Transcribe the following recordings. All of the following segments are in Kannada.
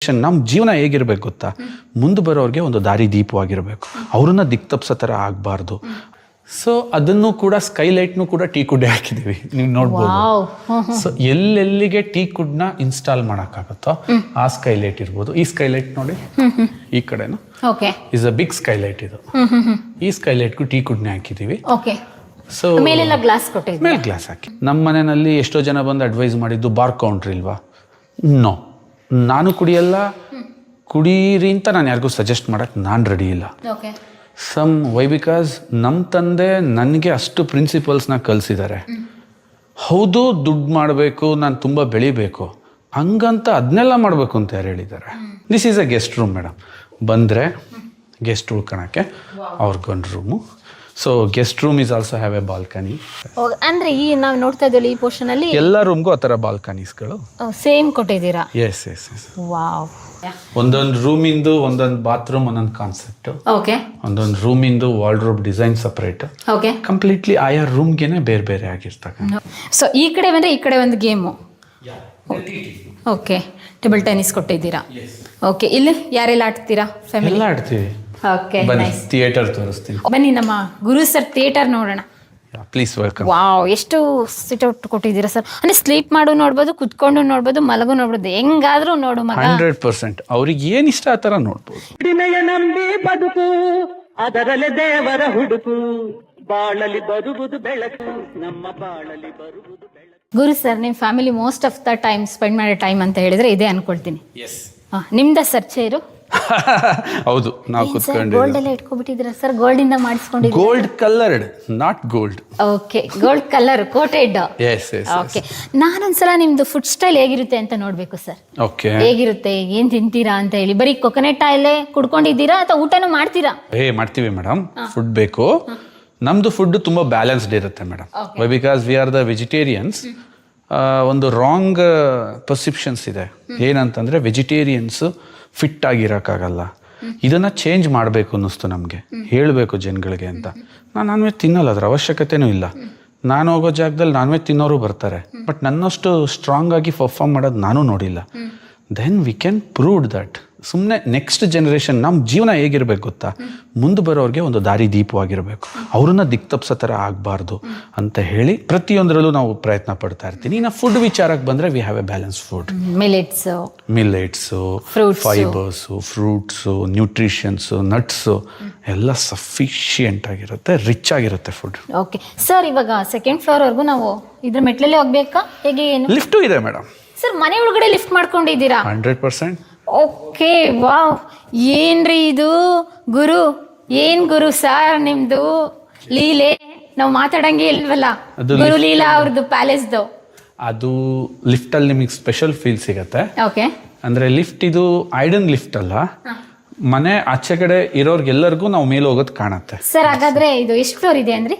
ಜನರೇಷನ್ ನಮ್ಮ ಜೀವನ ಹೇಗಿರ್ಬೇಕು ಗೊತ್ತಾ, ಮುಂದೆ ಬರೋರಿಗೆ ಒಂದು ದಾರಿ ದೀಪವಾಗಿರಬೇಕು, ಅವ್ರನ್ನ ದಿಕ್ತಪ್ಸೋ ಥರ ಆಗಬಾರ್ದು. ಸೊ ಅದನ್ನು ಕೂಡ ಸ್ಕೈಲೈಟ್ನು ಕೂಡ ಟೀ ಕುಡ್ಡೆ ಹಾಕಿದ್ದೀವಿ, ನೀವು ನೋಡ್ಬೋದು. ಸೊ ಎಲ್ಲೆಲ್ಲಿಗೆ ಟೀ ಕುಡ್ನ ಇನ್ಸ್ಟಾಲ್ ಮಾಡೋಕ್ಕಾಗುತ್ತೋ ಆ ಸ್ಕೈಲೈಟ್ ಇರ್ಬೋದು. ಈ ಸ್ಕೈಲೈಟ್ ನೋಡಿ, ಈ ಕಡೆನು ಇಸ್ ಅ ಬಿಗ್ ಸ್ಕೈಲೈಟ್. ಇದು ಈ ಸ್ಕೈಲೈಟ್ಗೂ ಟೀ ಕುಡ್ನೆ ಹಾಕಿದ್ದೀವಿ. ಸೊ ಮೇಲೆಲ್ಲ ಗ್ಲಾಸ್ ಕೊಟ್ಟಿದ್ದೀವಿ, ಮೇಲೆ ಗ್ಲಾಸ್ ಹಾಕಿ. ನಮ್ಮ ಮನೆಯಲ್ಲಿ ಎಷ್ಟೋ ಜನ ಬಂದು ಅಡ್ವೈಸ್ ಮಾಡಿದ್ದು ಬಾರ್ ಕೌಂಟ್ರ್ ಇಲ್ವಾ? ನೋ, ನಾನು ಕುಡಿಯಲ್ಲ, ಕುಡೀರಿ ಅಂತ ನಾನು ಯಾರಿಗೂ ಸಜೆಸ್ಟ್ ಮಾಡೋಕ್ಕೆ ನಾನು ರೆಡಿ ಇಲ್ಲ. ವೈ ಬಿಕಾಸ್ ನಮ್ಮ ತಂದೆ ನನಗೆ ಅಷ್ಟು ಪ್ರಿನ್ಸಿಪಲ್ಸ್ನ ಕಲಿಸಿದ್ದಾರೆ. ಹೌದು, ದುಡ್ಡು ಮಾಡಬೇಕು, ನಾನು ತುಂಬ ಬೆಳಿಬೇಕು, ಹಂಗಂತ ಅದನ್ನೆಲ್ಲ ಮಾಡಬೇಕು ಅಂತ ಯಾರು ಹೇಳಿದ್ದಾರೆ? This is a guest room madam. ಬಂದರೆ ಗೆಸ್ಟ್ ಉಳ್ಕೊಳಕ್ಕೆ ಅವ್ರಿಗೊಂದು room. So guest room is also have a balcony. ಅಂದ್ರೆ ಈ ನಾವು ನೋಡ್ತಾ ಇದ್ದೀವಿ ಈ ಪೋರ್ಷನ್ ಅಲ್ಲಿ ಎಲ್ಲ ರೂಮ್ಗೂ ಆ ಥರ ಬಾಲ್ಕನೀಸ್ಗಳು ಸೇಮ್ ಕೊಟ್ಟಿದ್ದೀರಾ? Yes yes yes. ವಾವ್. ಒಂದೊಂದು ರೂಮಿಂದು ಒಂದೊಂದು ಬಾತ್ರೂಮ್ ಒಂದೊಂದು ಕಾನ್ಸೆಪ್ಟ್. ಓಕೆ. ಒಂದೊಂದು ರೂಮಿಂದು wardrobe design separate. Okay. Completely ಆಯಾ ರೂಮ್ಗೆನೆ ಬೇರೆ ಬೇರೆ ಆಗಿರ್ತಕ್ಕ. ಸೊ ಈ ಕಡೆ ಬಂದ್ರೆ ಈ ಕಡೆ ಒಂದು ಗೇಮು. ಓಕೆ. ಟೇಬಲ್ ಟೆನ್ನಿಸ್ ಕೊಟ್ಟಿದ್ದೀರಾ? ಓಕೆ. ಇಲ್ಲಿ ಯಾರೆಲ್ಲ ಆಡ್ತೀರಾ? ಫ್ಯಾಮಿಲಿ ಎಲ್ಲ ಆಡ್ತೀವಿ. ಓಕೆ. ನೈಸ್. ಥಿಯೇಟರ್ ತೋರಿಸ್ತೀನಿ ಬನ್ನಿ, ನಮ್ಮ ಗುರು ಸರ್ ಥಿಯೇಟರ್ ನೋಡೋಣ. Please welcome. ವಾವ್, ಎಷ್ಟು ಸಿಟ್ಔಟ್ ಕೊಟ್ಟಿದ್ದೀರಾ ಸರ್. ಅಂದ್ರೆ ಸ್ಲೀಪ್ ಮಾಡು ನೋಡ್ಬೋದು, ಕುತ್ಕೊಂಡು ನೋಡ್ಬೋದು, ಮಲಗು ನೋಡ್ಬೋದು, ಹೆಂಗಾದ್ರೂ ನೋಡು ಮಗ. 100% ಅವ್ರಿಗೆ ಏನ್ ಇಷ್ಟ ಆ ತರ ನೋಡ್ಬೋದು. ನಂಬಿ ಬದುಕು, ಅದರಲ್ಲೇ ದೇವರ ಹುಡುಕು, ಬಾಳಲಿ ಬರುವುದು ಬೆಳಕು, ನಮ್ಮ ಬಾಳಲಿ ಬರುವುದು ಬೆಳಕು. ಗುರು ಸರ್, ನಿಮ್ಮ family most of the time spend ಮಾಡೋ ಟೈಮ್ ಅಂತ ಹೇಳಿದ್ರೆ ಇದೇ ಅನ್ಕೊಳ್ತೀನಿ. ನಿಮ್ದ ಸರ್ ಚೇರು? ಹೌದು, ನಾವು ಕುತ್ಕೊಂಡು ಗೋಲ್ಡ್ ಎಲ್ಲ ಇಟ್ಕೊಬಿಟ್ಟಿದ್ದೀರಾ ಸರ್? ಗೋಲ್ಡ್ ಇಂದ ಮಾಡಿಸ್ಕೊಂಡಿದ್ದೀರಾ? Gold coloured, not gold. Okay, gold colour coated. Yes yes. Okay. ನಾನೊಂದ್ಸಲ ನಿಮ್ದು ಫುಡ್ ಸ್ಟೈಲ್ ಹೇಗಿರುತ್ತೆ ಅಂತ ನೋಡ್ಬೇಕು ಸರ್. ಓಕೆ. ಹೇಗಿರುತ್ತೆ, ಏನ್ ತಿಂತೀರಾ ಅಂತ ಹೇಳಿ. ಬರೀ ಕೊಕೊನೆಟ್ ಆಯಿಲ್ ಕುಡ್ಕೊಂಡಿದ್ದೀರಾ ಅಥವಾ ಊಟನೂ ಮಾಡ್ತೀರಾ? ಮಾಡ್ತೀವಿ ಮೇಡಮ್. ಫುಡ್ ಬೇಕು. ನಮ್ದು ಫುಡ್ ತುಂಬಾ ಬ್ಯಾಲೆನ್ಸ್ಡ್ ಇರುತ್ತೆ madam. Why because we are the vegetarians. ಒಂದು ರಾಂಗ್ ಪರ್ಸೆಪ್ಷನ್ಸ್ ಇದೆ. ಏನಂತಂದ್ರೆ ವೆಜಿಟೇರಿಯನ್ಸ್ ಫಿಟ್ ಆಗಿರೋಕ್ಕಾಗಲ್ಲ. ಇದನ್ನ ಚೇಂಜ್ ಮಾಡಬೇಕು ಅನ್ನಿಸ್ತು ನಮಗೆ, ಹೇಳಬೇಕು ಜನಗಳಿಗೆ ಅಂತ. ನಾನು ನಾನ್ ವೆಜ್ ತಿನ್ನಲ್ಲ, ಅದ್ರ ಅವಶ್ಯಕತೆನೂ ಇಲ್ಲ. ನಾನು ಹೋಗೋ ಜಾಗದಲ್ಲಿ ನಾನ್ ವೆಜ್ ತಿನ್ನೋರು ಬರ್ತಾರೆ, ಬಟ್ ನನ್ನಷ್ಟು ಸ್ಟ್ರಾಂಗ್ ಆಗಿ ಪರ್ಫಾರ್ಮ್ ಮಾಡೋದು ನಾನು ನೋಡಿಲ್ಲ. Then we can prove that. ಸುಮ್ಮನೆ ನೆಕ್ಸ್ಟ್ ಜನರೇಷನ್ ನಮ್ಮ ಜೀವನ ಹೇಗಿರ್ಬೇಕು ಗೊತ್ತಾ, ಮುಂದೆ ಬರೋರಿಗೆ ಒಂದು ದಾರಿ ದೀಪವಾಗಿರಬೇಕು, ಅವ್ರನ್ನ ದಿಕ್ತಪ್ಸೋ ಥರ ಆಗಬಾರ್ದು ಅಂತ ಹೇಳಿ ಪ್ರತಿಯೊಂದರಲ್ಲೂ ನಾವು ಪ್ರಯತ್ನ ಪಡ್ತಾ ಇರ್ತೀನಿ. ಇನ್ನು ಫುಡ್ ವಿಚಾರಕ್ಕೆ ಬಂದರೆ we have A balance food. Millets, fibres, fruits, nutritions, nuts ಎಲ್ಲ ಸಫಿಷಿಯೆಂಟ್ ಆಗಿರುತ್ತೆ, ರಿಚ್ ಆಗಿರುತ್ತೆ ಫುಡ್. ಓಕೆ ಸರ್, ಇವಾಗ ಸೆಕೆಂಡ್ ಫ್ಲೋರ್ ವರೆಗೂ ನಾವು ಇದ್ರ ಮೆಟ್ಲಲ್ಲೇ ಹೋಗ್ಬೇಕಾ, ಹೇಗೆ? ಏನು ಲಿಫ್ಟು ಇದೆ ಮೇಡಮ್. ಸರ್, ಮನೆ ಒಳಗಡೆ ಲಿಫ್ಟ್ ಮಾಡ್ಕೊಂಡಿದ್ದೀರಾ? 100%. ಓಕೆ. ವಾವ್, ಏನ್ರಿ ಇದು ಗುರು? ಏನ್ ಗುರು ಸರ್ ನಿಮ್ದು ಲೀಲೆ? ನಾವು ಮಾತಾಡಂಗೆ ಇಲ್ವಲ್ಲ. ಗುರು ಲೀಲಾ ಅವ್ರದ್ದು ಪ್ಯಾಲೇಸ್ದು ಅದು ಲಿಫ್ಟ್ ಅಲ್ಲಿ ನಿಮಗೆ ಸ್ಪೆಷಲ್ ಫೀಲ್ ಸಿಗತ್ತೆ. ಓಕೆ. ಅಂದ್ರೆ ಲಿಫ್ಟ್ ಇದು ಐಡನ್ ಲಿಫ್ಟ್ ಅಲ್ಲ, ಮನೆ ಆಚೆ ಕಡೆ ಇರೋರ್ಗೆಲ್ಲರಿಗೂ ನಾವು ಮೇಲೆ ಹೋಗೋದು ಕಾಣತ್ತೆ. ಸರ್, ಹಾಗಾದ್ರೆ ಇದು ಎಷ್ಟು ಫ್ಲೋರ್ ಇದೆ ಅಂದ್ರಿ?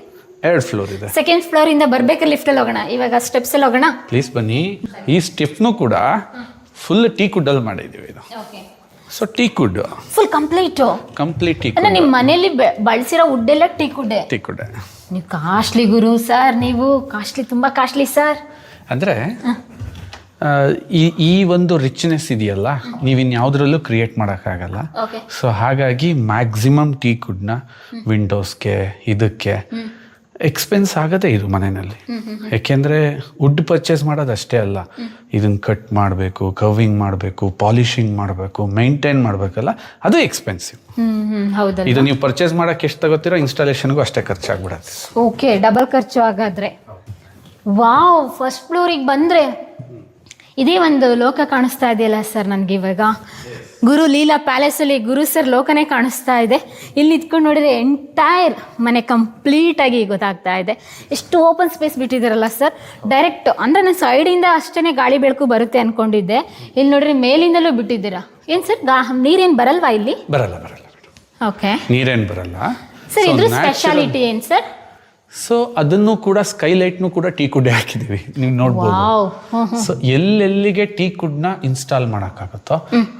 2 ಫ್ಲೋರ್ ಇದೆ. ಸೆಕೆಂಡ್ ಫ್ಲೋರ್ ಇಂದ ಬರ್ಬೇಕಾದ್ರೆ ಲಿಫ್ಟ್ ಅಲ್ಲಿ ಹೋಗೋಣ. ಇವಾಗ ಸ್ಟೆಪ್ಸ್ ಅಲ್ಲಿ ಹೋಗೋಣ. ಪ್ಲೀಸ್ ಬನ್ನಿ. ಈ ಸ್ಟೆಪ್ನು ಕೂಡ ಫುಲ್ ಟೀ ಕುಡ್ ಅಲ್ಲಿ ಮಾಡಿದೀವಿ ಇದು. So teak wood full complete teak wood. ನಿಮ್ಮ ಮನೆಯಲ್ಲಿ ಬಳಸಿರೋ ವುಡ್ ಎಲ್ಲ ಟೀ ಕುಡ್. ನೀವು ಕಾಸ್ಟ್ಲಿ ಗುರು ಸರ್, ನೀವು ಕಾಸ್ಟ್ಲಿ, ತುಂಬಾ ಕಾಸ್ಟ್ಲಿ ಸರ್. ಅಂದ್ರೆ ಈ ಒಂದು ರಿಚ್ನೆಸ್ ಇದೆಯಲ್ಲ, ನೀವಿನ್ಯಾವುದ್ರಲ್ಲೂ ಕ್ರಿಯೇಟ್ ಮಾಡೋಕ್ಕಾಗಲ್ಲ. ಸೊ ಹಾಗಾಗಿ ಮ್ಯಾಕ್ಸಿಮಮ್ ಟೀ ಕುಡ್ನ ವಿಂಡೋಸ್ಗೆ ಇದಕ್ಕೆ ಎಕ್ಸ್ಪೆನ್ಸ್ ಆಗದೆ ಇದು ಮನೆಯಲ್ಲಿ. ಯಾಕೆಂದರೆ ವುಡ್ ಪರ್ಚೇಸ್ ಮಾಡೋದು ಅಷ್ಟೇ ಅಲ್ಲ, ಇದನ್ನು ಕಟ್ ಮಾಡಬೇಕು, ಕರ್ವಿಂಗ್ ಮಾಡಬೇಕು, ಪಾಲಿಶಿಂಗ್ ಮಾಡಬೇಕು, ಮೇಂಟೈನ್ ಮಾಡಬೇಕಲ್ಲ, ಅದು ಎಕ್ಸ್ಪೆನ್ಸಿವ್. ಇದು ನೀವು ಪರ್ಚೇಸ್ ಮಾಡೋಕ್ಕೆ ಎಷ್ಟು ತಗೋತೀರೋ ಇನ್ಸ್ಟಾಲೇಷನ್ಗೂ ಅಷ್ಟೇ ಖರ್ಚಾಗ್ಬಿಡತ್ತೆ. ಓಕೆ, ಡಬಲ್ ಖರ್ಚು ಆಗಾದ್ರೆ. ವಾವ್, ಫಸ್ಟ್ ಫ್ಲೋರಿಗೆ ಬಂದರೆ ಇದೇ ಒಂದು ಲೋಕ ಕಾಣಿಸ್ತಾ ಇದೆಯಲ್ಲ ಸರ್ ನನಗೆ ಇವಾಗ. ಗುರು ಲೀಲಾ ಪ್ಯಾಲೇಸಲ್ಲಿ ಗುರು ಸರ್ ಲೋಕನೇ ಕಾಣಿಸ್ತಾ ಇದೆ. ಇಲ್ಲಿ ನಿಂತ್ಕೊಂಡು ನೋಡಿದರೆ ಎಂಟೈರ್ ಮನೆ ಕಂಪ್ಲೀಟಾಗಿ ಗೊತ್ತಾಗ್ತಾ ಇದೆ. ಎಷ್ಟು ಓಪನ್ ಸ್ಪೇಸ್ ಬಿಟ್ಟಿದ್ದಾರಲ್ಲ ಸರ್. ಡೈರೆಕ್ಟ್ ಅಂದರೆ ನಾನು ಸೈಡಿಂದ ಅಷ್ಟೇ ಗಾಳಿ ಬೆಳಕು ಬರುತ್ತೆ ಅಂದ್ಕೊಂಡಿದ್ದೆ. ಇಲ್ಲಿ ನೋಡ್ರಿ ಮೇಲಿಂದಲೂ ಬಿಟ್ಟಿದ್ದೀರಾ. ಏನು ಸರ್, ನೀರೇನು ಬರಲ್ವಾ ಇಲ್ಲಿ? ಬರಲ್ಲ. ಓಕೆ, ನೀರೇನು ಬರಲ್ಲ ಸರ್. ಇದ್ರ ಸ್ಪೆಷಾಲಿಟಿ ಏನು ಸರ್? ಸೊ ಅದನ್ನು ಕೂಡ ಸ್ಕೈಲೈಟ್ನು ಕೂಡ ಟೀ ಕುಡ್ಡೆ ಹಾಕಿದೀವಿ, ನೀವು ನೋಡ್ಬೋದು. ಸೊ ಎಲ್ಲೆಲ್ಲಿಗೆ ಟೀ ಕುಡ್ನ ಇನ್ಸ್ಟಾಲ್ ಮಾಡೋಕ್ಕಾಗುತ್ತೋ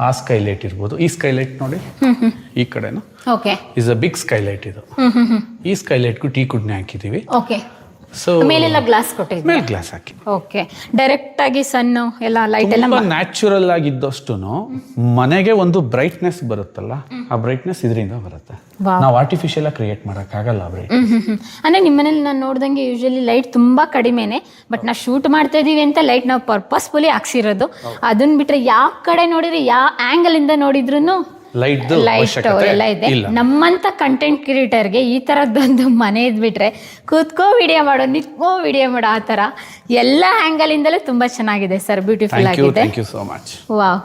ಆ ಸ್ಕೈಲೈಟ್ ಇರ್ಬೋದು. ಈ ಸ್ಕೈಲೈಟ್ ನೋಡಿ, ಈ ಕಡೆನು ಇಸ್ ಅ ಬಿಗ್ ಸ್ಕೈಲೈಟ್. ಇದು ಈ ಸ್ಕೈಲೈಟ್ಗೂ ಟೀ ಕುಡ್ನೆ ಹಾಕಿದೀವಿ. ಸೊ ಮೇಲೆಲ್ಲ ಗ್ಲಾಸ್ ಕೊಟ್ಟಿದ್ದೆ. ಮೇಲೆ ಗ್ಲಾಸ್ ಹಾಕಿ ಓಕೆ, ಡೈರೆಕ್ಟ್ ಆಗಿ ಸನ್ನು ಎಲ್ಲ ಲೈಟ್ ಎಲ್ಲ ತುಂಬಾ ನ್ಯಾಚುರಲ್ ಆಗಿದ್ದಷ್ಟು ಮನೆಗೆ ಒಂದು ಬ್ರೈಟ್ನೆಸ್ ಬರುತ್ತಲ್ಲ, ಆ ಬ್ರೈಟ್ನೆಸ್ ಇದರಿಂದ ಬರುತ್ತೆ. Wow. ನಾವು ಆರ್ಟಿಫಿಷಿಯಲ್ ಕ್ರಿಯೇಟ್ ಮಾಡಕ್ಕಾಗಲ್ಲ ಬ್ರೈಟ್. ಅಂದ್ರೆ ನಿಮ್ಮನೇಲಿ ನಾನು ನೋಡ್ದಂಗೆ ಯೂಶಲಿ ಲೈಟ್ ತುಂಬಾ ಕಡಿಮೆನೆ, ಬಟ್ ನಾವು ಶೂಟ್ ಮಾಡ್ತಾ ಇದೀವಿ ಅಂತ ಲೈಟ್ ನಾವು ಪರ್ಪಸ್ಫುಲಿ ಹಾಕ್ಸಿರೋದು. ಅದನ್ನ ಬಿಟ್ರೆ ಯಾವ ಕಡೆ ನೋಡಿದ್ರೆ ಯಾವ ಆಂಗಲ್ ಇಂದ ನೋಡಿದ್ರು ಲೈಟ್ ಎಲ್ಲ ಇದೆ. ನಮ್ಮಂತ ಕಂಟೆಂಟ್ ಕ್ರಿಯೇಟರ್ಗೆ ಈ ತರದ್ದೊಂದು ಮನೆ ಇದ್ಬಿಟ್ರೆ ಕೂತ್ಕೋ ವಿಡಿಯೋ ಮಾಡೋ, ನಿತ್ಕೋ ವಿಡಿಯೋ ಮಾಡೋ, ಆ ತರ ಎಲ್ಲ ಆಂಗಲ್ ಇಂದಲೇ ತುಂಬಾ ಚೆನ್ನಾಗಿದೆ ಸರ್, ಬ್ಯೂಟಿಫುಲ್ ಆಗಿದೆ. Thank you so much. Wow,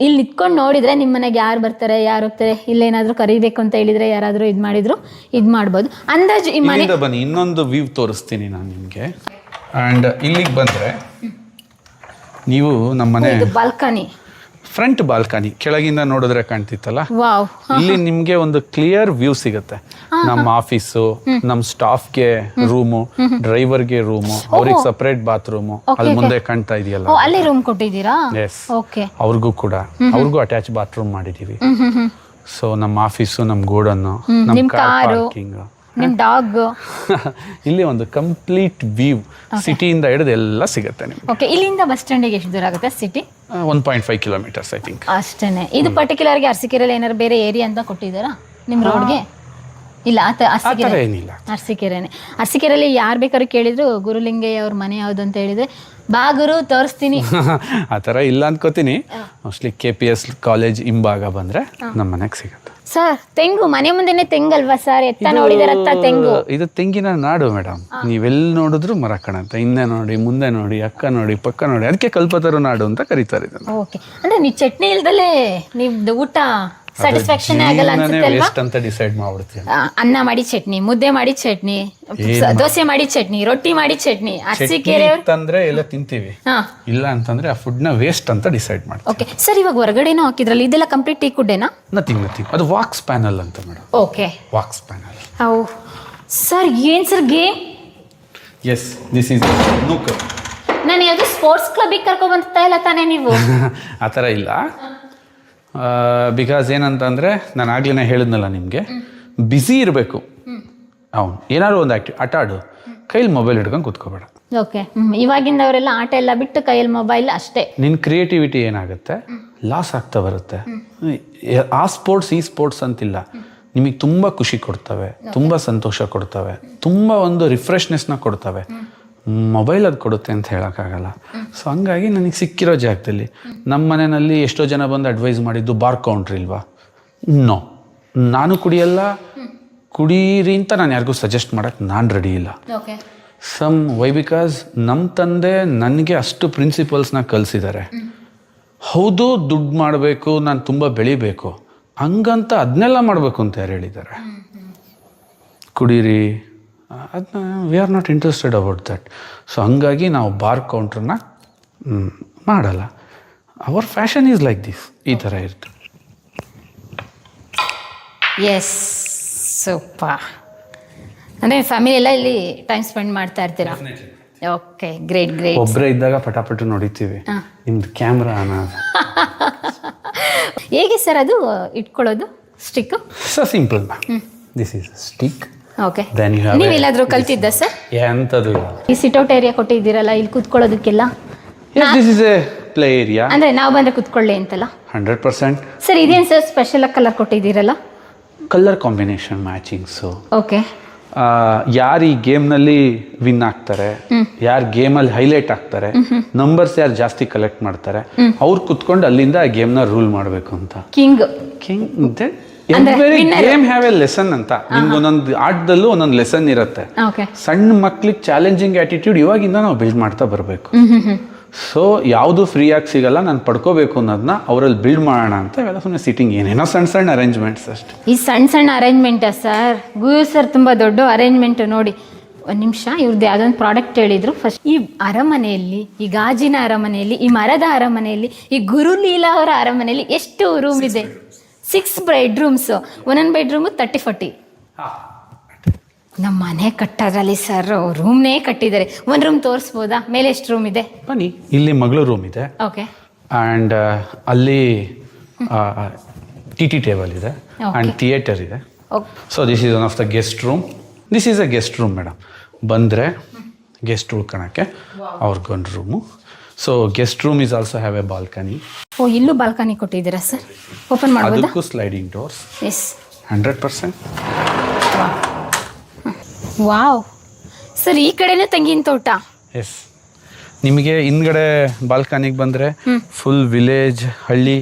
ಇಲ್ಲಿ ನಿತ್ಕೊಂಡು ನೋಡಿದ್ರೆ ನಿಮ್ಮ ಮನೆಗೆ ಯಾರು ಬರ್ತಾರೆ ಯಾರು ಹೋಗ್ತಾರೆ, ಇಲ್ಲೇನಾದ್ರೂ ಕರಿಬೇಕು ಅಂತ ಹೇಳಿದ್ರೆ ಯಾರಾದ್ರೂ ಇದ್ ಮಾಡ್ಬೋದು. ಅಂದಾಜು ಈ ಮನೆ ಬನ್ನಿ, ಇನ್ನೊಂದು ವ್ಯೂ ತೋರಿಸ್ತೀನಿ ನಾನು ನಿಮ್ಗೆ. ಅಂಡ್ ಇಲ್ಲಿಗೆ ಬಂದ್ರೆ ನೀವು ನಮ್ಮನೆ ಬಾಲ್ಕನಿ, ಫ್ರಂಟ್ ಬಾಲ್ಕನಿ ಕೆಳಗಿಂದ ನೋಡಿದ್ರೆ ಕಾಣ್ತಿತ್ತಲ್ಲ, ವಾವ್, ಇಲ್ಲಿ ನಿಮ್ಗೆ ಒಂದು ಕ್ಲಿಯರ್ ವ್ಯೂ ಸಿಗುತ್ತೆ. ನಮ್ಮ ಆಫೀಸು, ನಮ್ಮ ಸ್ಟಾಫ್ಗೆ ರೂಮು, ಡ್ರೈವರ್ಗೆ ರೂಮು, ಅವ್ರಿಗೆ ಸಪರೇಟ್ ಬಾತ್ರೂಮು ಅಲ್ಲಿ ಮುಂದೆ ಕಾಣ್ತಾ ಇದೆಯಲ್ಲ, ಅಲ್ಲಿ ರೂಮ್ ಕೊಟ್ಟಿದ್ದೀರಾ? Yes, okay. ಅವ್ರಿಗೂ ಅಟ್ಯಾಚ್ ಬಾತ್ರೂಮ್ ಮಾಡಿದೀವಿ. ಸೊ ನಮ್ಮ ಆಫೀಸು, ನಮ್ಮ ಗೋಡನ್ನು, ನಮ್ಮ ಕಾರ್ ಪಾರ್ಕಿಂಗ್, ನಿಮ್ ಡಾಗ್, ಇಲ್ಲಿ ಒಂದು ಕಂಪ್ಲೀಟ್ ವ್ಯೂ ಸಿಟಿಯಿಂದ ಹಿಡಿದು ಎಲ್ಲ ಸಿಗುತ್ತೆ ನಿಮ್ಗೆ. ಓಕೆ. ಇಲ್ಲಿಂದ ಬಸ್ ಸ್ಟ್ಯಾಂಡಿಗೆ ಎಷ್ಟು ದೂರ ಆಗುತ್ತೆ? City 1.5 kilometres I think. ಅಷ್ಟೇನೆ. ಇದು ಪರ್ಟಿಕ್ಯುಲರ್ ಆಗಿ ಅರಸೀಕೆರೆಯಲ್ಲಿ ಏನಾದ್ರು ಬೇರೆ ಏರಿಯಾ ಅಂತ ಕೊಟ್ಟಿದ್ದಾರಾ ನಿಮ್ ರೋಡ್ಗೆ? ಇಲ್ಲ, ಆತರ ಏನಿಲ್ಲ. ಅರಸೀಕೆರೆಯಲ್ಲಿ ಯಾರು ಬೇಕಾದ್ರೂ ಕೇಳಿದ್ರು ಗುರುಲಿಂಗಯ್ಯ ಅವ್ರ ಮನೆ ಯಾವ್ದು ಅಂತ ಹೇಳಿದ್ರೆ, ಬಾ ಗುರು ತೋರಿಸ್ತೀನಿ. ಆ ಥರ ಇಲ್ಲ ಅನ್ಕೋತೀನಿ. ಮೋಸ್ಟ್ಲಿ KPS ಕಾಲೇಜ್ ಹಿಂಭಾಗ ಬಂದ್ರೆ ನಮ್ಮ ಮನೆಗೆ ಸಿಗುತ್ತೆ. ಸರ್, ತೆಂಗು ಮನೆ ಮುಂದೆನೆ ತೆಂಗಲ್ವಾ ಸರ್? ಎತ್ತ ನೋಡಿದಾರತ್ತ ತೆಂಗು. ಇದು ತೆಂಗಿನ ನಾಡು ಮೇಡಮ್. ನೀವೆಲ್ಲಿ ನೋಡಿದ್ರು ಮರ ಕಾಣುತ್ತೆ. ಹಿಂದೆ ನೋಡಿ, ಮುಂದೆ ನೋಡಿ, ಅಕ್ಕ ನೋಡಿ, ಪಕ್ಕ ನೋಡಿ, ಅದಕ್ಕೆ ಕಲ್ಪತರು ನಾಡು ಅಂತ ಕರೀತಾರೆ ಇದನ್ನ. ಓಕೆ. ಅಂದ್ರೆ ನೀವು ಚಟ್ನಿ ಇಲ್ದಲೇ ನೀವು ಊಟ ಸ್ಯಾಟಿಸ್ಫ್ಯಾಕ್ಷನ್ ಆಗಲ್ಲ ಅನ್ಸುತ್ತೆ ಅಲ್ವಾ? ಅಂತ ಡಿಸೈಡ್ ಮಾಡ್ಬಿಡ್ತೀನಿ. ಅನ್ನ ಮಾಡಿ ಚಟ್ನಿ, ಮುದ್ದೆ ಮಾಡಿ ಚಟ್ನಿ, ದೋಸೆ ಮಾಡಿ ಚಟ್ನಿ, ರೊಟ್ಟಿ ಮಾಡಿ ಚಟ್ನಿ. ಅರಸೀಕೆರೆ ಅಂತಂದ್ರೆ ಎಲ್ಲ ತಿಂತೀವಿ, ಇಲ್ಲ ಅಂತಂದ್ರೆ ಆ ಫುಡ್ ನ ವೇಸ್ಟ್ ಅಂತ ಡಿಸೈಡ್ ಮಾಡ್ತೀವಿ. ಓಕೆ ಸರ್, ಇವಾಗ ಹೊರಗಡೆನೂ ಹಾಕಿದ್ರಲ್ಲ, ಇದೆಲ್ಲ ಕಂಪ್ಲೀಟ್ ಟೀ ಕುಡ್ಡೇನಾ? ನಥಿಂಗ್. ಅದು ವಾಕ್ಸ್ ಪ್ಯಾನಲ್ ಅಂತ madam. Okay, wax panel. Sir ಏನ್ sir game? Yes, this is snooker. ನಾನು ಯಾವ್ದು ಸ್ಪೋರ್ಟ್ಸ್ ಕ್ಲಬ್ಗೆ ಕರ್ಕೊಂಡ್ ಬಂತಾ ಇಲ್ಲ ತಾನೇ ನೀವು? ಆ ಥರ ಇಲ್ಲ. ಬಿಕಾಸ್ ಏನಂತಂದರೆ ನಾನು ಆಗ್ಲೇ ಹೇಳಿದ್ನಲ್ಲ ನಿಮಗೆ, ಬ್ಯುಸಿ ಇರಬೇಕು ಅವನು. ಏನಾದ್ರು ಒಂದು ಆಟ ಆಡು, ಕೈಲಿ ಮೊಬೈಲ್ ಹಿಡ್ಕೊಂಡು ಕೂತ್ಕೋಬೇಡ. ಓಕೆ. ಇವಾಗಿಂದವರೆಲ್ಲ ಆಟ ಎಲ್ಲ ಬಿಟ್ಟು ಕೈಯಲ್ಲಿ ಮೊಬೈಲ್ ಅಷ್ಟೇ. ನಿನ್ನ ಕ್ರಿಯೇಟಿವಿಟಿ ಏನಾಗುತ್ತೆ, ಲಾಸ್ ಆಗ್ತಾ ಬರುತ್ತೆ. ಆ ಸ್ಪೋರ್ಟ್ಸ್ ಈ ಸ್ಪೋರ್ಟ್ಸ್ ಅಂತಿಲ್ಲ, ನಿಮಗೆ ತುಂಬ ಖುಷಿ ಕೊಡ್ತವೆ, ತುಂಬ ಸಂತೋಷ ಕೊಡ್ತವೆ, ತುಂಬ ಒಂದು ರಿಫ್ರೆಶ್ನೆಸ್ನ ಕೊಡ್ತವೆ. ಮೊಬೈಲ್ ಅದು ಕೊಡುತ್ತೆ ಅಂತ ಹೇಳೋಕ್ಕಾಗಲ್ಲ. ಸೊ ಹಂಗಾಗಿ ನನಗೆ ಸಿಕ್ಕಿರೋ ಜಾಗದಲ್ಲಿ ನಮ್ಮ ಮನೆಯಲ್ಲಿ ಎಷ್ಟೋ ಜನ ಬಂದು ಅಡ್ವೈಸ್ ಮಾಡಿದ್ದು, ಬಾರ್ ಕೌಂಟ್ರಿ ಇಲ್ವಾ? ನೋ, ನಾನು ಕುಡಿಯಲ್ಲ, ಕುಡೀರಿ ಅಂತ ನಾನು ಯಾರಿಗೂ ಸಜೆಸ್ಟ್ ಮಾಡೋಕ್ಕೆ ನಾನು ರೆಡಿ ಇಲ್ಲ. ವೈ ಬಿಕಾಸ್ ನಮ್ಮ ತಂದೆ ನನಗೆ ಅಷ್ಟು ಪ್ರಿನ್ಸಿಪಲ್ಸ್ನ ಕಲಿಸಿದ್ದಾರೆ. ಹೌದು, ದುಡ್ಡು ಮಾಡಬೇಕು, ನಾನು ತುಂಬ ಬೆಳಿಬೇಕು, ಹಂಗಂತ ಅದನ್ನೆಲ್ಲ ಮಾಡಬೇಕು ಅಂತ ಯಾರು ಹೇಳಿದ್ದಾರೆ? ಕುಡೀರಿ ಅದನ್ನ we are not interested about that. So ಹಂಗಾಗಿ ನಾವು ಬಾರ್ ಕೌಂಟ್ರನ್ನ ಮಾಡಲ್ಲ. Our fashion is like this, ಈ ಥರ ಇರುತ್ತೆ. S, super. ಅಂದರೆ ಫ್ಯಾಮಿಲಿ ಎಲ್ಲ ಇಲ್ಲಿ ಟೈಮ್ ಸ್ಪೆಂಡ್ ಮಾಡ್ತಾ ಇರ್ತೀರಾ? Okay, great. ಒಬ್ಬರೇ ಇದ್ದಾಗ ಪಟಾಪಟ ನೋಡಿತೀವಿ. ನಿಮ್ದು ಕ್ಯಾಮ್ರಾ ಅನ್ನೋದು ಹೇಗೆ ಸರ್ ಅದು ಇಟ್ಕೊಳ್ಳೋದು? Stick simple. This is stick. Okay. ನೀವೆಲ್ಲಾದ್ರೂ ಕಲ್ತಿದ್ದ ಸರ್? ಎಂಥದ್ದು ಇಲ್ಲ. ಈ ಸಿಟ್ಔಟ್ ಏರಿಯಾ ಕೊಟ್ಟಿದ್ದೀರಲ್ಲ, ಇಲ್ಲಿ ಕೂತ್ಕೊಳ್ಳೋದಕ್ಕೆಲ್ಲ this is a play area. ಅಂದ್ರೆ ನಾವು ಬಂದ್ರೆ ಕೂತ್ಕೊಳ್ಳಿ ಅಂತಲ್ಲ? 100%. ಸರ್ ಇದೇನು ಸರ್ ಸ್ಪೆಷಲ್ ಆಗಿ ಕಲರ್ ಕೊಟ್ಟಿದ್ದೀರಲ್ಲ? Colour combination matchings. ಓಕೆ. ಯಾರು ಈ ಗೇಮ್ನಲ್ಲಿ ವಿನ್ ಆಗ್ತಾರೆ, ಯಾರು ಗೇಮಲ್ಲಿ ಹೈಲೈಟ್ ಆಗ್ತಾರೆ, ನಂಬರ್ಸ್ ಯಾರು ಜಾಸ್ತಿ ಕಲೆಕ್ಟ್ ಮಾಡ್ತಾರೆ, ಅವ್ರು ಕುತ್ಕೊಂಡು ಅಲ್ಲಿಂದ ಆ ಗೇಮ್ನ ರೂಲ್ ಮಾಡಬೇಕು ಅಂತ. King game have A lesson ಅಂತ. ನಿಮ್ಗೆ ಒಂದೊಂದು ಆಟದಲ್ಲೂ ಒಂದೊಂದು ಲೆಸನ್ ಇರುತ್ತೆ. ಸಣ್ಣ ಮಕ್ಳಿಗೆ ಚಾಲೆಂಜಿಂಗ್ ಆಟಿಟ್ಯೂಡ್ ಇವಾಗಿಂದ ನಾವು ಬಿಲ್ಡ್ ಮಾಡ್ತಾ ಬರಬೇಕು. ಸೊ ಯಾವುದು ಫ್ರೀಯಾಗಿ ಸಿಗಲ್ಲ, ನಾನು ಪಡ್ಕೋಬೇಕು ಅನ್ನೋದನ್ನ ಅವರಲ್ಲಿ ಬಿಲ್ಡ್ ಮಾಡೋಣ ಅಂತ ಇವೆಲ್ಲ ಸುಮ್ಮನೆ ಸಿಟ್ಟಿಂಗ್, ಏನೇನೋ ಸಣ್ಣ ಅರೇಂಜ್ಮೆಂಟ್ಸ್ ಅಷ್ಟೇ. ಈ ಸಣ್ಣ ಅರೇಂಜ್ಮೆಂಟಾ ಸರ್? ಗುರು ಸರ್ ತುಂಬ ದೊಡ್ಡ ಅರೇಂಜ್ಮೆಂಟ್. ನೋಡಿ, ಒಂದು ನಿಮಿಷ, ಇವ್ರದ್ದು ಯಾವುದೊಂದು ಪ್ರಾಡಕ್ಟ್ ಹೇಳಿದ್ರು. ಫಸ್ಟ್ ಈ ಅರಮನೆಯಲ್ಲಿ, ಈ ಗಾಜಿನ ಅರಮನೆಯಲ್ಲಿ, ಈ ಮರದ ಅರಮನೆಯಲ್ಲಿ, ಈ ಗುರುಲೀಲಾ ಅವರ ಅರಮನೆಯಲ್ಲಿ ಎಷ್ಟು ರೂಮ್ ಇದೆ? 6 ಬೆಡ್ರೂಮ್ಸ್. ಒಂದೊಂದು ಬೆಡ್ರೂಮು 30-40. ನಮ್ಮ ಮನೆ ಕಟ್ಟೋದ್ರಲ್ಲಿ ಸರ್ ರೂಮ್ನೇ ಕಟ್ಟಿದ್ದಾರೆ. ಒಂದು ರೂಮ್ ತೋರಿಸ್ಬೋದಾ? ಮೇಲೆ ಎಷ್ಟು ರೂಮ್ ಇದೆ? ಬನ್ನಿ, ಇಲ್ಲಿ ಮಗಳು ರೂಮ್ ಇದೆ. ಓಕೆ. ಆ್ಯಂಡ್ ಅಲ್ಲಿ ಟಿ ಟೇಬಲ್ ಇದೆ ಆ್ಯಂಡ್ ಥಿಯೇಟರ್ ಇದೆ. So this is one of the guest room. This is a guest room madam. ಬಂದರೆ ಗೆಸ್ಟ್ ಉಳ್ಕೊಳಕ್ಕೆ ಅವ್ರಿಗೊಂದು room. So guest room is also have a balcony. ಓ, ಇಲ್ಲೂ ಬಾಲ್ಕನಿ ಕೊಟ್ಟಿದ್ದೀರಾ ಸರ್? ಓಪನ್ ಮಾಡ್ಬೋದಾ? ಅದಕ್ಕೂ sliding doors. Yes. 100%. Wow sir, ಈ ಕಡೆನೂ ತೆಂಗಿನ ತೋಟ. ಎಸ್. ನಿಮಗೆ ಹಿಂದ್ಗಡೆ ಬಾಲ್ಕನಿಗೆ ಬಂದರೆ ಫುಲ್ ವಿಲೇಜ್ ಹಳ್ಳಿ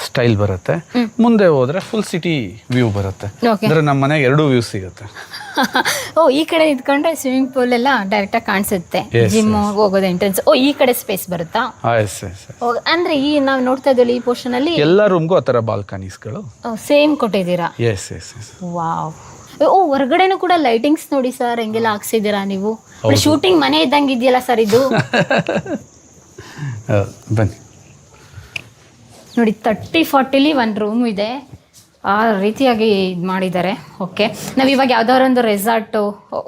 ಸ್ಟೈಲ್ ಬರುತ್ತೆ. ಮುಂದೆ ಹೋದ್ರೆ ಫುಲ್ ಸಿಟಿ ವ್ಯೂ ಬರುತ್ತೆ. ಅಂದ್ರೆ ನಮ್ಮ ಮನೆಗೆ 2 ವ್ಯೂ ಸಿಗುತ್ತೆ. ಓ, ಈ ಕಡೆ ಇದ್ಕೊಂಡ್ರೆ ಸ್ವಿಮ್ಮಿಂಗ್ ಪೂಲ್ ಎಲ್ಲ ಡೈರೆಕ್ಟಾಗಿ ಕಾಣಿಸುತ್ತೆ. ಜಿಮ್ ಹೋಗೋದು ಎಂಟ್ರೆನ್ಸ್. ಓ, ಈ ಕಡೆ ಸ್ಪೇಸ್ ಬರುತ್ತಾ? ಅಂದ್ರೆ ಈ ನಾವು ನೋಡ್ತಾ ಇದ್ದೀವಿ ಈ ಪೋರ್ಷನ್ ಅಲ್ಲಿ ಎಲ್ಲ ರೂಮ್ಗೂ ಆ ಥರ ಬಾಲ್ಕನೀಸ್ಗಳು ಸೇಮ್ ಕೊಟ್ಟಿದ್ದೀರಾ? Yes yes yes. Wow. Oh, ಹೊರಗಡೆನೂ ಕೂಡ ಲೈಟಿಂಗ್ಸ್ ನೋಡಿ ಸರ್, ಹೆಂಗೆಲ್ಲ ಹಾಕ್ಸಿದ್ದೀರಾ ನೀವು. ಶೂಟಿಂಗ್ ಮನೆ ಇದ್ದಂಗೆ ಇದೆಯಲ್ಲ ಸರ್ ಇದು. ಬನ್ನಿ ನೋಡಿ, 30-40 ಒಂದು ರೂಮ್ ಇದೆ. ಆ ರೀತಿಯಾಗಿ ಇದು ಮಾಡಿದ್ದಾರೆ. ಓಕೆ, ನಾವು ಇವಾಗ ಯಾವ್ದಾದ್ರು ಒಂದು ರೆಸಾರ್ಟು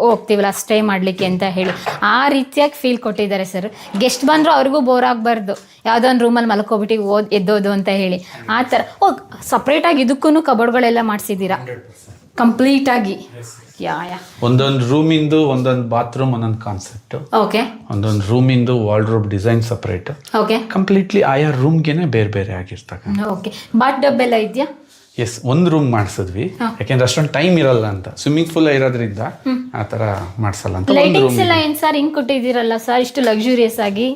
ಹೋಗ್ತೀವಲ್ಲ ಸ್ಟೇ ಮಾಡಲಿಕ್ಕೆ ಅಂತ ಹೇಳಿ, ಆ ರೀತಿಯಾಗಿ ಫೀಲ್ ಕೊಟ್ಟಿದ್ದಾರೆ ಸರ್. ಗೆಸ್ಟ್ ಬಂದರೂ ಅವ್ರಿಗೂ ಬೋರ್ ಆಗಬಾರ್ದು, ಯಾವುದೋ ಒಂದು ರೂಮಲ್ಲಿ ಮಲ್ಕೊಬಿಟ್ಟು ಎದ್ದೋದು ಅಂತ ಹೇಳಿ ಆ ಥರ. ಓ, ಸಪ್ರೇಟಾಗಿ ಇದಕ್ಕೂ ಕಬೋರ್ಡ್ಗಳೆಲ್ಲ ಮಾಡಿಸಿದ್ದೀರಾ ಕಂಪ್ಲೀಟಾಗಿ? ಒಂದೊಂದು ರೂಮಿಂದು ಒಂದೊಂದು ಬಾತ್ರೂಮ್ ಒಂದೊಂದು ಕಾನ್ಸೆಪ್ಟ್. ಓಕೆ. ಒಂದೊಂದು ರೂಮಿಂದು wardrobe design separate. Okay. Completely ಆಯಾ ರೂಮ್ಗೆನೆ ಬೇರೆ ಬೇರೆ ಆಗಿರ್ತಕ್ಕ. ಓಕೆ. ಬಾತ್ ಟಬ್ ಎಲ್ಲ ಇದೆಯಾ? ಎಸ್, ಒಂದು ರೂಮ್ ಮಾಡಿಸಿದ್ವಿ, ಯಾಕೆಂದ್ರೆ ಅಷ್ಟೊಂದು ಟೈಮ್ ಇರಲ್ಲ ಅಂತ. ಸ್ವಿಮ್ಮಿಂಗ್ ಪೂಲ್ ಇರೋದ್ರಿಂದ ಆ ಥರ ಮಾಡಿಸಲ್ಲ ಅಂತ. ಲೈಟಿಂಗ್ಸ್ ಎಲ್ಲ ಏನು ಸರ್ ಹಿಂಗೆ ಕೊಟ್ಟಿದ್ದೀರಲ್ಲ ಸರ್, ಇಷ್ಟು ಲಕ್ಸುರಿಯಸ್ ಆಗಿ.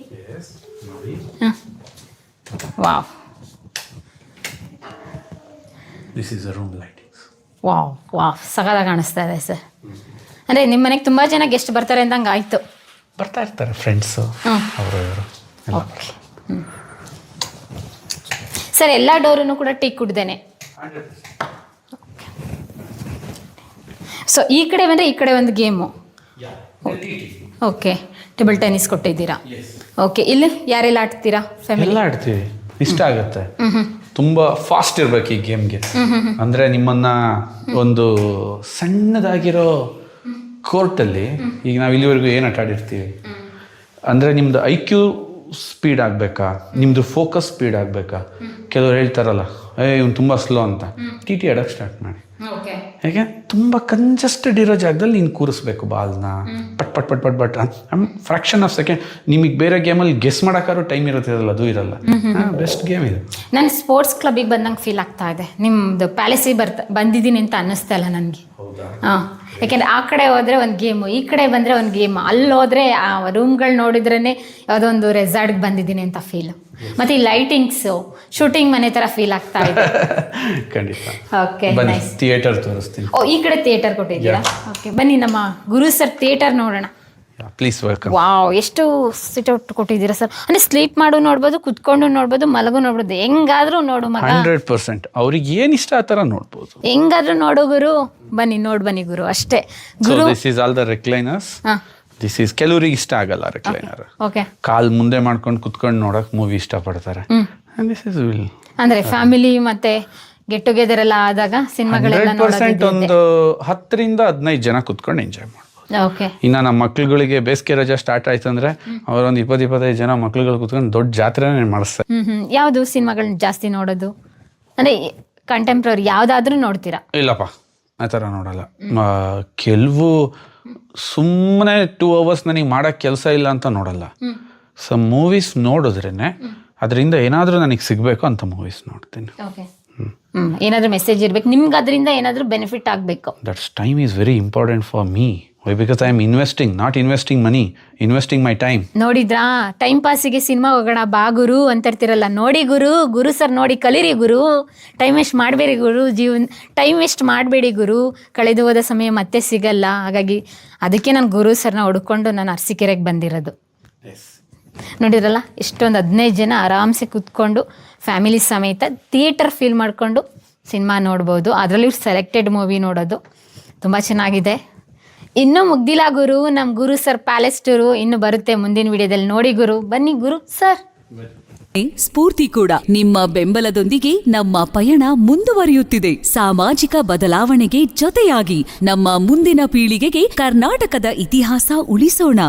Wow. This is a room lightings. Wow wow, ಸಗದಾಗಿ ಕಾಣಿಸ್ತಾ ಇದೆ ಸರ್. ಅಂದರೆ ನಿಮ್ಮ ಮನೆಗೆ ತುಂಬ ಜನ ಗೆಸ್ಟ್ ಬರ್ತಾರೆ ಅಂದಂಗೆ ಆಯಿತು. ಬರ್ತಾ ಇರ್ತಾರೆ ಫ್ರೆಂಡ್ಸು ಅವರು ಇವರು. ಓಕೆ. ಸರ್, ಎಲ್ಲ ಡೋರನ್ನು ಕೂಡ ಟೀ ಕುಡ್ದೇನೆ. ಸೊ ಈ ಕಡೆ ಬಂದರೆ ಈ ಕಡೆ ಒಂದು ಗೇಮು. ಓಕೆ, ಟೇಬಲ್ ಟೆನ್ನಿಸ್ ಕೊಟ್ಟಿದ್ದೀರಾ. ಓಕೆ, ಇಲ್ಲಿ ಯಾರೆಲ್ಲ ಆಡ್ತೀರಾ? ಫ್ಯಾಮಿಲಿ ಎಲ್ಲ ಆಡ್ತೀವಿ, ಇಷ್ಟ ಆಗುತ್ತೆ. ತುಂಬ ಫಾಸ್ಟ್ ಇರ್ಬೇಕು ಈ ಗೇಮ್ಗೆ. ಅಂದರೆ ನಿಮ್ಮನ್ನ ಒಂದು ಸಣ್ಣದಾಗಿರೋ ಕೋರ್ಟಲ್ಲಿ, ಈಗ ನಾವು ಇಲ್ಲಿವರೆಗೂ ಏನು ಆಟ ಆಡಿರ್ತೀವಿ ಅಂದರೆ ನಿಮ್ಮದು IQ ಸ್ಪೀಡ್ ಆಗಬೇಕಾ, ನಿಮ್ಮದು ಫೋಕಸ್ ಸ್ಪೀಡ್ ಆಗಬೇಕಾ. ಕೆಲವ್ರು ಹೇಳ್ತಾರಲ್ಲ, ಇವ್ನು ತುಂಬ ಸ್ಲೋ ಅಂತ. TT ಆಡೋಕ್ಕೆ ಸ್ಟಾರ್ಟ್ ಮಾಡಿ. ಹೇಗೆ ತುಂಬ ಕಂಜೆಸ್ಟೆಡ್ ಇರೋ ಜಾಗದಲ್ಲಿ ನೀನು ಕೂರಿಸ್ಬೇಕು ಬಾಲ್ನ. ಪಟ್ ಪಟ್ ಪಟ್ ಪಟ್ ಬಟ್ ಫ್ರಾಕ್ಷನ್ ಆಫ್ ಸೆಕೆಂಡ್. ನಿಮಗೆ ಬೇರೆ ಗೇಮಲ್ಲಿ ಗೆಸ್ ಮಾಡೋಕ್ಕಾದ್ರೂ ಟೈಮ್ ಇರುತ್ತಿರಲ್ಲ, ಅದು ಇರಲ್ಲ. ಬೆಸ್ಟ್ ಗೇಮ್ ಇದು. ನಾನು ಸ್ಪೋರ್ಟ್ಸ್ ಕ್ಲಬ್ಬಿಗೆ ಬಂದಂಗೆ ಫೀಲ್ ಆಗ್ತಾ ಇದೆ. ನಿಮ್ಮದು ಪ್ಯಾಲೇಸಿಗೆ ಬಂದಿದ್ದೀನಿ ಅಂತ ಅನ್ನಿಸ್ತಾ ಇಲ್ಲ ನನಗೆ. ಹಾಂ, ಯಾಕೆಂದರೆ ಆ ಕಡೆ ಹೋದರೆ ಒಂದು ಗೇಮು, ಈ ಕಡೆ ಬಂದರೆ ಒಂದು ಗೇಮು. ಅಲ್ಲಿ ಹೋದರೆ ಆ ರೂಮ್ಗಳು ನೋಡಿದ್ರೇ ಯಾವುದೋ ಒಂದು ರೆಸಾರ್ಟ್ಗೆ ಬಂದಿದ್ದೀನಿ ಅಂತ ಫೀಲು. ಮತ್ತು ಈ ಲೈಟಿಂಗ್ಸು ಶೂಟಿಂಗ್ ಮನೆ ಥರ ಫೀಲ್ ಆಗ್ತಾ ಇದೆ. ಖಂಡಿತ. Okay, nice. ಥಿಯೇಟರ್ ತೋರಿಸ್ತೀನಿ. ಓ, ಈ ಕಡೆ ಥಿಯೇಟರ್ ಕೊಟ್ಟಿದ್ದೀರಾ? ಓಕೆ, ಬನ್ನಿ ನಮ್ಮ ಗುರು ಸರ್ ಥಿಯೇಟರ್ ನೋಡೋಣ. Please welcome. ವಾವ್, ಎಷ್ಟು ಸಿಟ್ಔಟ್ ಕೊಟ್ಟಿದ್ದೀರಾ ಸರ್. ಅಂದರೆ ಸ್ಲೀಪ್ ಮಾಡು ನೋಡ್ಬೋದು, ಕುತ್ಕೊಂಡು ನೋಡ್ಬೋದು, ಮಲಗು ನೋಡ್ಬೋದು, ಹೆಂಗಾದ್ರೂ ನೋಡು ಮಗ. 100%. ಅವ್ರಿಗೆ ಏನು ಇಷ್ಟ ಆ ಥರ ನೋಡ್ಬೋದು, ಹೆಂಗಾದ್ರೂ ನೋಡು ಗುರು. ಬನ್ನಿ ಬನ್ನಿ ಗುರು, ಅಷ್ಟೇ. ಗುರು, this is all the recliners. This is, ಕೆಲವರಿಗೆ ಇಷ್ಟ ಆಗಲ್ಲ ರಿಕ್ಲೈನರ್. ಓಕೆ. ಕಾಲ್ ಮುಂದೆ ಮಾಡ್ಕೊಂಡು ಕುತ್ಕೊಂಡು ನೋಡಕ್ ಮೂವಿ ಇಷ್ಟಪಡ್ತಾರೆ. ದಿಸ್ ಇಸ್ ವಿಲ್ ಅಂದ್ರೆ ಫ್ಯಾಮಿಲಿ ಮತ್ತೆ ಗೆಟ್ ಟುಗೆದರ್ ಎಲ್ಲ ಆದಾಗ ಸಿನಿಮಾಗಳೆಲ್ಲ 100% ಒಂದು 10ರಿಂದ 15 ಜನ ಕುತ್ಕೊಂಡು ಎಂಜಾಯ್ ಮಾಡ್ಬೋದು. ಓಕೆ. ಇನ್ನು ನಮ್ಮ ಮಕ್ಳುಗಳಿಗೆ ಬೇಸಿಗೆ ರಜೆ ಸ್ಟಾರ್ಟ್ ಆಯ್ತು ಅಂದ್ರೆ ಅವರೊಂದು 20-25 ಜನ ಮಕ್ಳುಗಳು ಕುತ್ಕೊಂಡು ದೊಡ್ಡ ಜಾತ್ರೆನೇ ಮಾಡಿಸ್ತಾರೆ. ಯಾವುದು ಸಿನಿಮಾಗಳನ್ನ ಜಾಸ್ತಿ ನೋಡೋದು? ಅಂದ್ರೆ ಕಂಟೆಂಪ್ರರಿ ಯಾವ್ದಾದ್ರೂ ನೋಡ್ತೀರಾ? ಇಲ್ಲಪ್ಪ, ಆ ಥರ ನೋಡಲ್ಲ. ಕೆಲವು ಸುಮ್ಮನೆ 2 hours ನನಗೆ ಮಾಡೋಕ್ಕೆ ಕೆಲಸ ಇಲ್ಲ ಅಂತ ನೋಡಲ್ಲ. ಸೊ ಮೂವೀಸ್ ನೋಡಿದ್ರೇನೆ ಅದರಿಂದ ಏನಾದರೂ ನನಗೆ ಸಿಗಬೇಕು ಅಂತ ಮೂವೀಸ್ ನೋಡ್ತೀನಿ. ಏನಾದರೂ ಮೆಸೇಜ್ ಇರಬೇಕು ನಿಮ್ಗೆ, ಅದರಿಂದ ಏನಾದರೂ ಬೆನಿಫಿಟ್ ಆಗಬೇಕು. That's time is very important for me. Why? Because I am investing, not investing money, investing my time. ನೋಡಿದ್ರಾ, ಟೈಮ್ ಪಾಸಿಗೆ ಸಿನಿಮಾ ಹೋಗೋಣ ಬಾ ಗುರು ಅಂತಿರ್ತಿರಲ್ಲ. ನೋಡಿ ಗುರು ಸರ್ ನೋಡಿ ಕಲೀರಿ ಗುರು. ಟೈಮ್ ವೇಸ್ಟ್ ಮಾಡಬೇಡಿ ಗುರು, ಟೈಮ್ ವೇಸ್ಟ್ ಮಾಡಬೇಡಿ ಗುರು. ಕಳೆದು ಹೋದ ಸಮಯ ಮತ್ತೆ ಸಿಗಲ್ಲ. ಹಾಗಾಗಿ ಅದಕ್ಕೆ ನಾನು ಗುರು ಸರ್ನ ಹುಡ್ಕೊಂಡು ನಾನು ಅರಸೀಕೆರೆಗೆ ಬಂದಿರೋದು. ನೋಡಿರಲ್ಲ, ಎಷ್ಟೊಂದು 15 ಜನ ಆರಾಮ್ಸೆ ಕೂತ್ಕೊಂಡು ಫ್ಯಾಮಿಲಿ ಸಮೇತ ಥಿಯೇಟರ್ ಫೀಲ್ ಮಾಡಿಕೊಂಡು ಸಿನಿಮಾ ನೋಡ್ಬೋದು. ಅದರಲ್ಲಿ ಸೆಲೆಕ್ಟೆಡ್ ಮೂವಿ ನೋಡೋದು ತುಂಬ ಚೆನ್ನಾಗಿದೆ. ಇನ್ನೂ ಮುಗ್ದಿಲ್ಲ ಗುರು, ನಮ್ಮ ಗುರು ಸರ್ ಪ್ಯಾಲೇಸ್ ಟೂರು ಇನ್ನು ಬರುತ್ತೆ ಮುಂದಿನ ವಿಡಿಯೋದಲ್ಲಿ. ನೋಡಿ ಗುರು, ಬನ್ನಿ ಗುರು ಸರ್. ಸ್ಫೂರ್ತಿ ಕೂಡ ನಿಮ್ಮ ಬೆಂಬಲದೊಂದಿಗೆ ನಮ್ಮ ಪಯಣ ಮುಂದುವರಿಯುತ್ತಿದೆ. ಸಾಮಾಜಿಕ ಬದಲಾವಣೆಗೆ ಜೊತೆಯಾಗಿ ನಮ್ಮ ಮುಂದಿನ ಪೀಳಿಗೆಗೆ ಕರ್ನಾಟಕದ ಇತಿಹಾಸ ಉಳಿಸೋಣ.